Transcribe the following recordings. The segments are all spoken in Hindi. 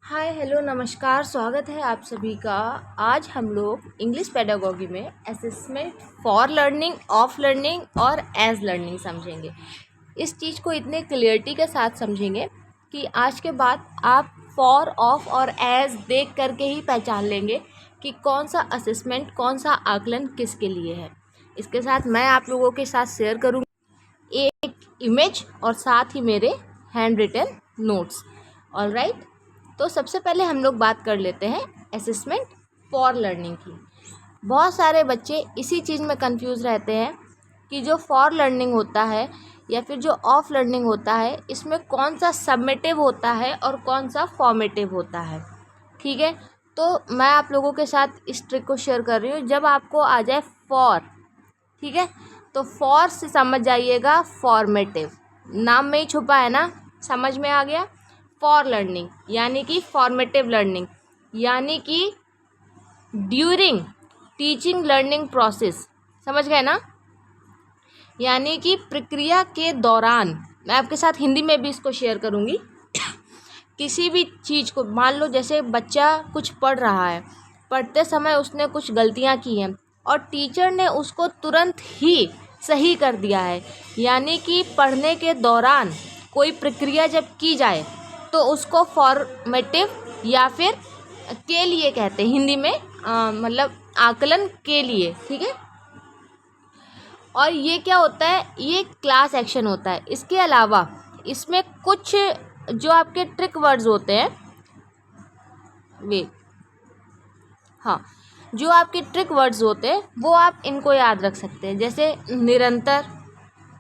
हाय हेलो नमस्कार, स्वागत है आप सभी का। आज हम लोग इंग्लिश पेडागोगी में assessment for learning, of learning और एज लर्निंग समझेंगे। इस चीज़ को इतने क्लियरिटी के साथ समझेंगे कि आज के बाद आप फॉर, ऑफ और एज देख करके ही पहचान लेंगे कि कौन सा असेसमेंट, कौन सा आकलन किसके लिए है। इसके साथ मैं आप लोगों के साथ शेयर करूँगी एक इमेज और साथ ही मेरे हैंड रिटन नोट्स। ऑलराइट, तो सबसे पहले हम लोग बात कर लेते हैं असेसमेंट फॉर लर्निंग की। बहुत सारे बच्चे इसी चीज़ में कंफ्यूज रहते हैं कि जो फॉर लर्निंग होता है या फिर जो ऑफ लर्निंग होता है, इसमें कौन सा सबमिटिव होता है और कौन सा फॉर्मेटिव होता है। ठीक है, तो मैं आप लोगों के साथ इस ट्रिक को शेयर कर रही हूँ। जब आपको आ जाए फॉर, ठीक है, तो फॉर से समझ जाइएगा फॉर्मेटिव, नाम में ही छुपा है ना, समझ में आ गया। फॉर लर्निंग यानी कि फॉर्मेटिव लर्निंग, यानी कि ड्यूरिंग टीचिंग लर्निंग प्रोसेस, समझ गए ना, यानी कि प्रक्रिया के दौरान। मैं आपके साथ हिंदी में भी इसको शेयर करूँगी। किसी भी चीज़ को, मान लो जैसे बच्चा कुछ पढ़ रहा है, पढ़ते समय उसने कुछ गलतियाँ की हैं और टीचर ने उसको तुरंत ही सही कर दिया है, यानी कि पढ़ने के दौरान कोई प्रक्रिया जब की जाए तो उसको फॉर्मेटिव या फिर के लिए कहते हैं हिंदी में, मतलब आकलन के लिए। ठीक है, और ये क्या होता है, ये क्लास एक्शन होता है। इसके अलावा इसमें कुछ जो आपके ट्रिक वर्ड्स होते हैं, वे हाँ, जो आपके ट्रिक वर्ड्स होते हैं वो आप इनको याद रख सकते हैं, जैसे निरंतर,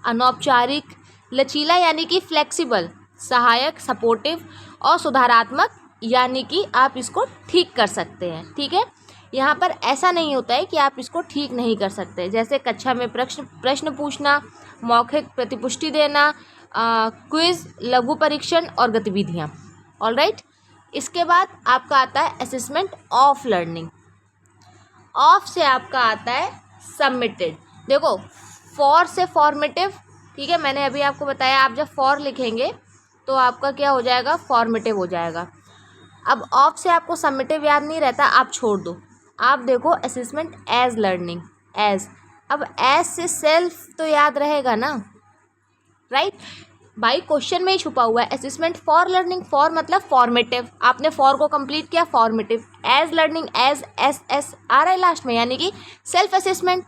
अनौपचारिक, लचीला यानी कि फ्लेक्सिबल, सहायक सपोर्टिव और सुधारात्मक, यानी कि आप इसको ठीक कर सकते हैं। ठीक है, यहाँ पर ऐसा नहीं होता है कि आप इसको ठीक नहीं कर सकते, जैसे कक्षा में प्रश्न पूछना, मौखिक प्रतिपुष्टि देना, क्विज, लघु परीक्षण और गतिविधियाँ। ऑलराइट, इसके बाद आपका आता है असेसमेंट ऑफ लर्निंग। ऑफ से आपका आता है सबमिटेड। देखो, फॉर से फॉर्मेटिव, ठीक है, मैंने अभी आपको बताया, आप जब फॉर लिखेंगे तो आपका क्या हो जाएगा, फॉर्मेटिव हो जाएगा। अब ऑफ से आपको सबमिटिव याद नहीं रहता, आप छोड़ दो। आप देखो असेसमेंट एज लर्निंग, एज, अब एज से सेल्फ तो याद रहेगा ना, राइट भाई, क्वेश्चन में ही छुपा हुआ है असेसमेंट फॉर लर्निंग। फॉर मतलब फॉर्मेटिव, आपने फॉर को कंप्लीट किया, formative. As learning, as, S S आ रहा है लास्ट में, यानी कि सेल्फ असेसमेंट,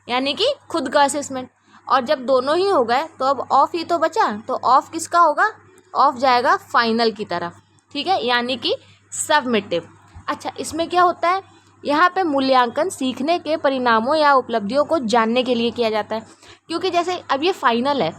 यानी कि खुद का असेसमेंट। और जब दोनों ही हो गए तो अब ऑफ ही तो बचा, तो ऑफ किसका होगा, ऑफ जाएगा फाइनल की तरफ। ठीक है, यानी कि सबमिटिव। अच्छा, इसमें क्या होता है, यहाँ पे मूल्यांकन सीखने के परिणामों या उपलब्धियों को जानने के लिए किया जाता है। क्योंकि जैसे अब ये फाइनल है,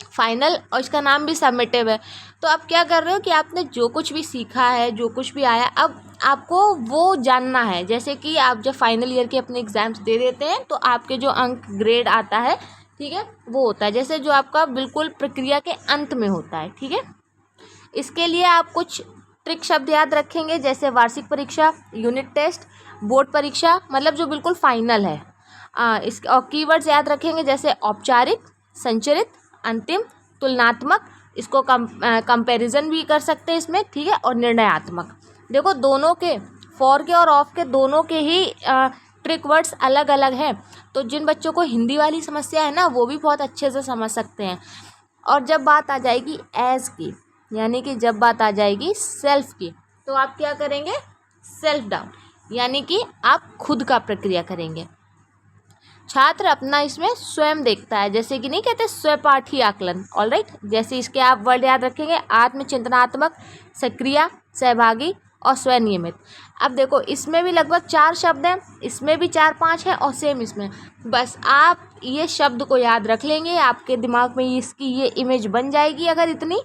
फाइनल, और इसका नाम भी सबमिटिव है, तो आप क्या कर रहे हो कि आपने जो कुछ भी सीखा है, जो कुछ भी आया, अब आपको वो जानना है। जैसे कि आप जब फाइनल ईयर के अपने एग्ज़ाम्स दे देते हैं तो आपके जो अंक, ग्रेड आता है, ठीक है, वो होता है जैसे जो आपका बिल्कुल प्रक्रिया के अंत में होता है। ठीक है, इसके लिए आप कुछ ट्रिक शब्द याद रखेंगे, जैसे वार्षिक परीक्षा, यूनिट टेस्ट, बोर्ड परीक्षा, मतलब जो बिल्कुल फाइनल है। इस और कीवर्ड्स याद रखेंगे, जैसे औपचारिक, संचरित, अंतिम, तुलनात्मक, इसको कंपैरिजन भी कर सकते हैं इसमें, ठीक है, और निर्णयात्मक। देखो, दोनों के, फॉर के और ऑफ के, दोनों के ही ट्रिक वर्ड्स अलग अलग हैं, तो जिन बच्चों को हिंदी वाली समस्या है ना, वो भी बहुत अच्छे से समझ सकते हैं। और जब बात आ जाएगी एज की, यानी कि जब बात आ जाएगी सेल्फ की, तो आप क्या करेंगे, सेल्फ डाउन, यानी कि आप खुद का प्रक्रिया करेंगे। छात्र अपना इसमें स्वयं देखता है, जैसे कि नहीं कहते स्वपाठी आकलन। ऑलराइट, जैसे इसके आप वर्ड याद रखेंगे, आत्मचिंतनात्मक, सक्रिय, सहभागी और स्वनियमित। अब देखो, इसमें भी लगभग 4 शब्द हैं, इसमें भी 4-5 हैं, और सेम इसमें। बस आप ये शब्द को याद रख लेंगे, आपके दिमाग में इसकी ये इमेज बन जाएगी। अगर इतनी,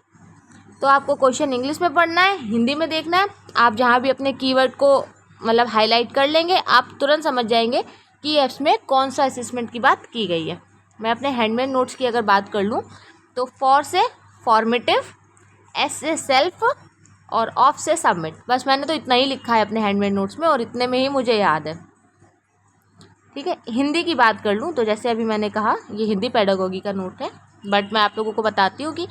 तो आपको क्वेश्चन इंग्लिश में पढ़ना है, हिंदी में देखना है, आप जहाँ भी अपने कीवर्ड को मतलब हाईलाइट कर लेंगे, आप तुरंत समझ जाएंगे कि इसमें कौन सा असेसमेंट की बात की गई है। मैं अपने हैंडमेड नोट्स की अगर बात कर लूँ, तो फॉर से फॉर्मेटिव, एस से सेल्फ और ऑफ से सबमिट। बस मैंने तो इतना ही लिखा है अपने हैंडमेड नोट्स में, और इतने में ही मुझे याद है। ठीक है, हिंदी की बात कर लूँ तो जैसे अभी मैंने कहा, ये हिंदी पेडागोगी का नोट है, बट मैं आप लोगों को बताती हूँ कि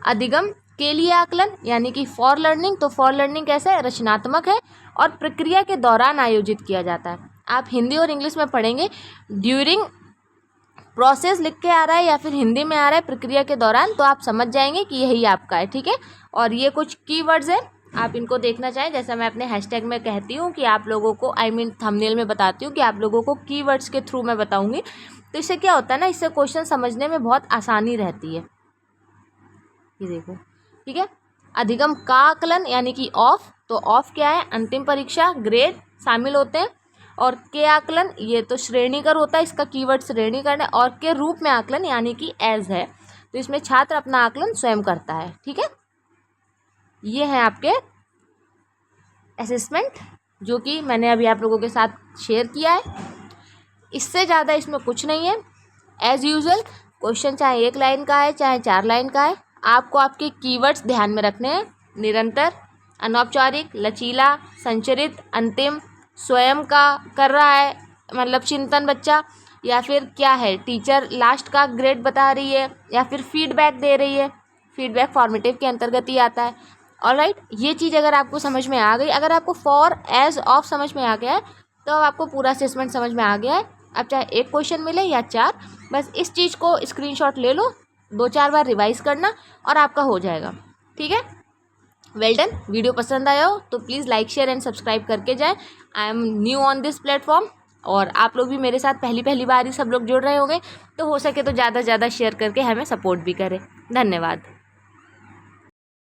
अधिगम, के लिए आकलन यानी कि फॉर लर्निंग, तो फॉर लर्निंग कैसा है, रचनात्मक है और प्रक्रिया के दौरान आयोजित किया जाता है। आप हिंदी और इंग्लिश में पढ़ेंगे, ड्यूरिंग प्रोसेस लिख के आ रहा है या फिर हिंदी में आ रहा है प्रक्रिया के दौरान, तो आप समझ जाएंगे कि यही आपका है, ठीक है। और ये कुछ कीवर्ड्स हैं, आप इनको देखना चाहें, जैसा मैं अपने हैशटैग में कहती हूँ कि आप लोगों को थंबनेल में बताती हूँ कि आप लोगों को कीवर्ड्स के थ्रू मैं बताऊँगी। तो इससे क्या होता है ना, इससे क्वेश्चन समझने में बहुत आसानी रहती है। ये देखो, ठीक है। अधिगम का आकलन यानी कि ऑफ, तो ऑफ क्या है, अंतिम परीक्षा, ग्रेड शामिल होते हैं। और के आकलन, ये तो श्रेणीकर होता है, इसका कीवर्ड श्रेणीकरण है। और के रूप में आकलन यानी कि एज है, तो इसमें छात्र अपना आकलन स्वयं करता है, ठीक है। ये है आपके असेसमेंट जो कि मैंने अभी आप लोगों के साथ शेयर किया है। इससे ज़्यादा इसमें कुछ नहीं है। एज यूजुअल क्वेश्चन चाहे 1 लाइन का है चाहे 4 लाइन का है, आपको आपके कीवर्ड्स ध्यान में रखने हैं। निरंतर, अनौपचारिक, लचीला, संचरित, अंतिम, स्वयं का कर रहा है मतलब चिंतन बच्चा, या फिर क्या है, टीचर लास्ट का ग्रेड बता रही है, या फिर फीडबैक दे रही है। फीडबैक फॉर्मेटिव के अंतर्गत ही आता है। ऑलराइट, ये चीज़ अगर आपको समझ में आ गई, अगर आपको फॉर, एज, ऑफ समझ में आ गया है, तो अब आपको पूरा असेसमेंट समझ में आ गया है। अब चाहे 1 क्वेश्चन मिले या 4, बस इस चीज़ को स्क्रीनशॉट ले लो, 2-4 बार रिवाइज करना और आपका हो जाएगा, ठीक है। Well done. वीडियो पसंद आया हो तो please like, share and subscribe करके जाएं। I am new on this platform और आप लोग भी मेरे साथ पहली बार ही सब लोग जुड़ रहे होंगे, तो हो सके तो ज़्यादा से ज़्यादा शेयर करके हमें सपोर्ट भी करें। धन्यवाद।